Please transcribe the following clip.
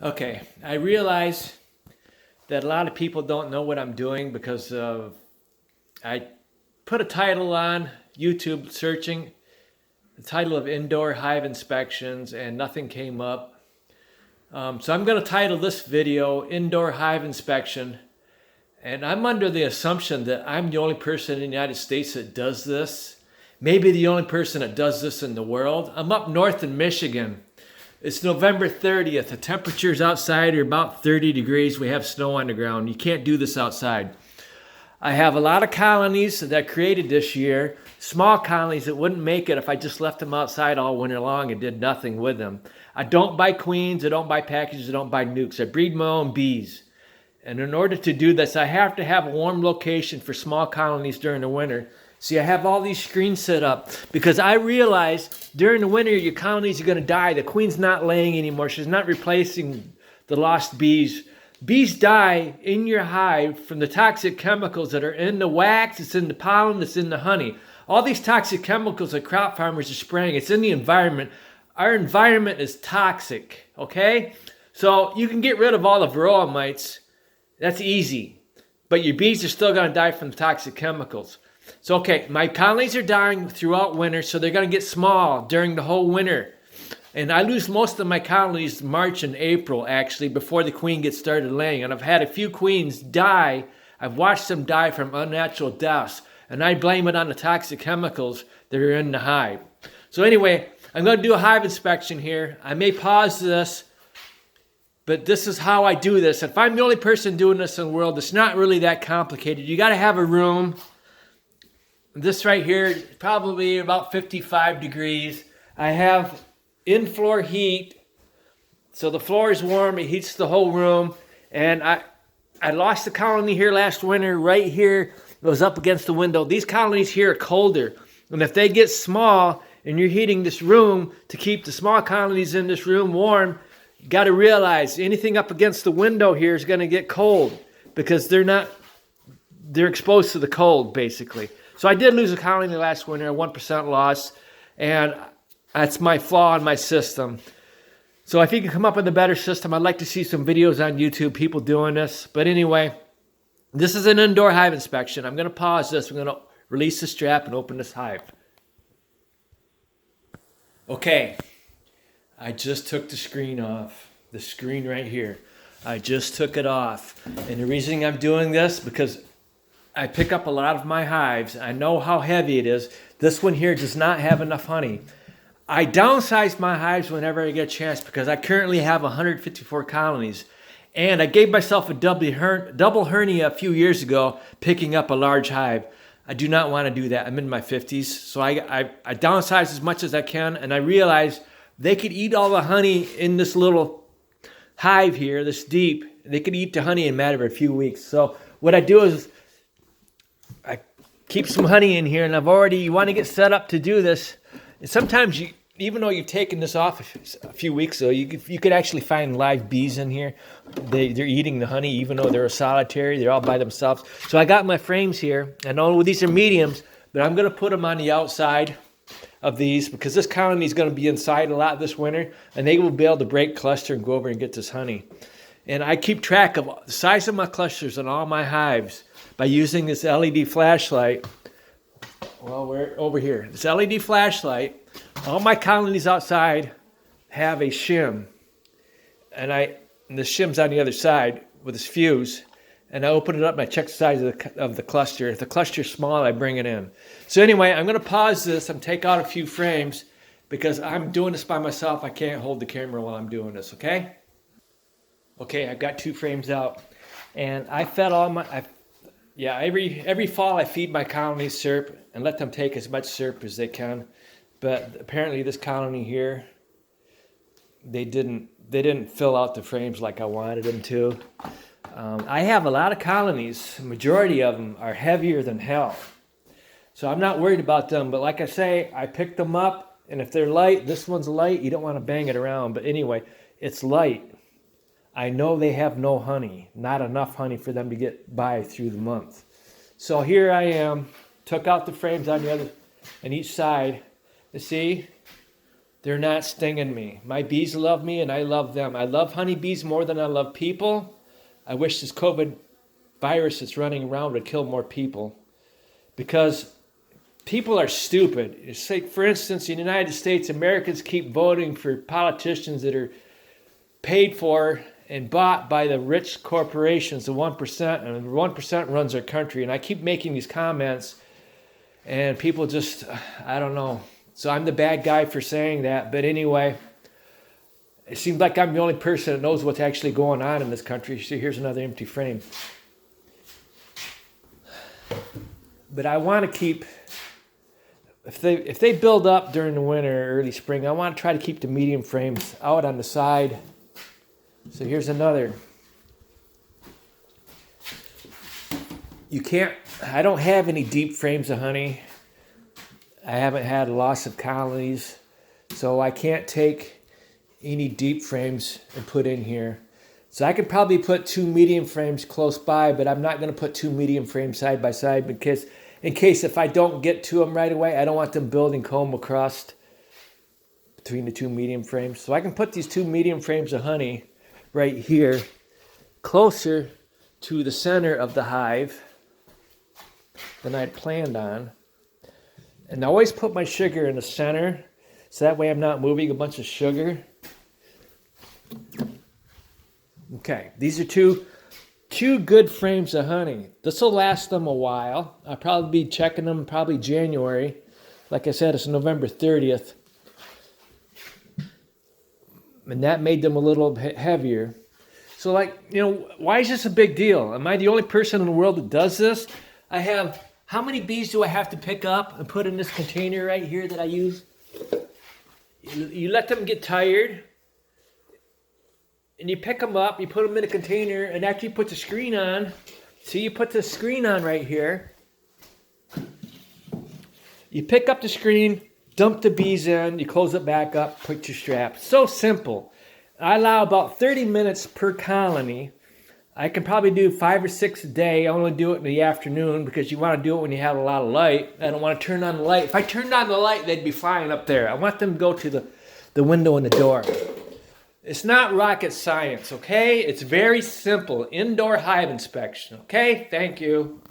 Okay, I realize that a lot of people don't know what I'm doing because I put a title on YouTube searching, the title of Indoor Hive Inspections, and nothing came up. So I'm going to title this video Indoor Hive Inspection. And I'm under the assumption that I'm the only person in the United States that does this. Maybe the only person that does this in the world. I'm up north in Michigan. It's November 30th. The temperatures outside are about 30 degrees. We have snow on the ground. You can't do this outside. I have a lot of colonies that I created this year. Small colonies that wouldn't make it if I just left them outside all winter long and did nothing with them. I don't buy queens. I don't buy packages. I don't buy nukes. I breed my own bees. And in order to do this, I have to have a warm location for small colonies during the winter. See, I have all these screens set up because I realize during the winter, your colonies are going to die. The queen's not laying anymore. She's not replacing the lost bees. Bees die in your hive from the toxic chemicals that are in the wax, it's in the pollen, it's in the honey. All these toxic chemicals that crop farmers are spraying, it's in the environment. Our environment is toxic, okay? So you can get rid of all the varroa mites. That's easy. But your bees are still going to die from the toxic chemicals. So, okay, my colonies are dying throughout winter, so they're going to get small during the whole winter. And I lose most of my colonies March and April, actually, before the queen gets started laying. And I've had a few queens die. I've watched them die from unnatural deaths. And I blame it on the toxic chemicals that are in the hive. So anyway, I'm going to do a hive inspection here. I may pause this, but this is how I do this. If I'm the only person doing this in the world, it's not really that complicated. You got to have a room. This right here is probably about 55 degrees. I have in-floor heat, so the floor is warm. It heats the whole room. And I lost a colony here last winter right here. It was up against the window. These colonies here are colder. And if they get small and you're heating this room to keep the small colonies in this room warm, you got to realize anything up against the window here is going to get cold because they're exposed to the cold, basically. So I did lose a colony last winter, a 1% loss, and that's my flaw in my system. So if you can come up with a better system, I'd like to see some videos on YouTube, people doing this. But anyway, this is an indoor hive inspection. I'm going to pause this. I'm going to release the strap and open this hive. Okay, I just took the screen off. The screen right here. I just took it off. And the reason I'm doing this, because I pick up a lot of my hives. I know how heavy it is. This one here does not have enough honey. I downsize my hives whenever I get a chance because I currently have 154 colonies. And I gave myself a double hernia a few years ago picking up a large hive. I do not want to do that. I'm in my 50s. So I downsize as much as I can. And I realize they could eat all the honey in this little hive here, this deep. They could eat the honey in a matter of a few weeks. So what I do is I keep some honey in here, and you want to get set up to do this. And sometimes, even though you've taken this off a few weeks ago, you could actually find live bees in here. They're eating the honey, even though they're solitary. They're all by themselves. So I got my frames here. I know these are mediums, but I'm going to put them on the outside of these because this colony is going to be inside a lot this winter, and they will be able to break cluster and go over and get this honey. And I keep track of the size of my clusters in all my hives by using this LED flashlight. Well, we're over here. This LED flashlight. All my colonies outside have a shim. And the shim's on the other side with this fuse. And I open it up and I check the size of the cluster. If the cluster's small, I bring it in. So anyway, I'm going to pause this and take out a few frames because I'm doing this by myself. I can't hold the camera while I'm doing this, okay? Okay, I've got 2 frames out. And I fed all my... every fall I feed my colonies syrup and let them take as much syrup as they can. But apparently this colony here, they didn't fill out the frames like I wanted them to. I have a lot of colonies. The majority of them are heavier than hell. So I'm not worried about them. But like I say, I picked them up. And if they're light, this one's light, you don't want to bang it around. But anyway, it's light. I know they have no honey, not enough honey for them to get by through the month. So here I am, took out the frames on each side. You see, they're not stinging me. My bees love me and I love them. I love honeybees more than I love people. I wish this COVID virus that's running around would kill more people, because people are stupid. It's like, for instance, in the United States, Americans keep voting for politicians that are paid for and bought by the rich corporations, the 1%, and the 1% runs our country. And I keep making these comments, and people just, I don't know. So I'm the bad guy for saying that. But anyway, it seems like I'm the only person that knows what's actually going on in this country. See, here's another empty frame. But I want to keep, if they build up during the winter or early spring, I want to try to keep the medium frames out on the side. So here's another. I don't have any deep frames of honey. I haven't had loss of colonies, so I can't take any deep frames and put in here. So I could probably put 2 medium frames close by, but I'm not going to put 2 medium frames side by side, because in case if I don't get to them right away, I don't want them building comb across between the 2 medium frames. So I can put these 2 medium frames of honey right here, closer to the center of the hive than I'd planned on. And I always put my sugar in the center, so that way I'm not moving a bunch of sugar. Okay, these are two good frames of honey. This will last them a while. I'll probably be checking them probably January. Like I said, it's November 30th. And that made them a little bit heavier. So, like, you know, why is this a big deal? Am I the only person in the world that does this? I have, how many bees do I have to pick up and put in this container right here that I use? You let them get tired, and you pick them up, you put them in a container, and after you put the screen on, see, you put the screen on right here. You pick up the screen, dump the bees in, you close it back up, put your strap. So simple. I allow about 30 minutes per colony. I can probably do 5 or 6 a day. I only do it in the afternoon because you want to do it when you have a lot of light. I don't want to turn on the light. If I turned on the light, they'd be flying up there. I want them to go to the window and the door. It's not rocket science, okay? It's very simple. Indoor hive inspection, okay? Thank you.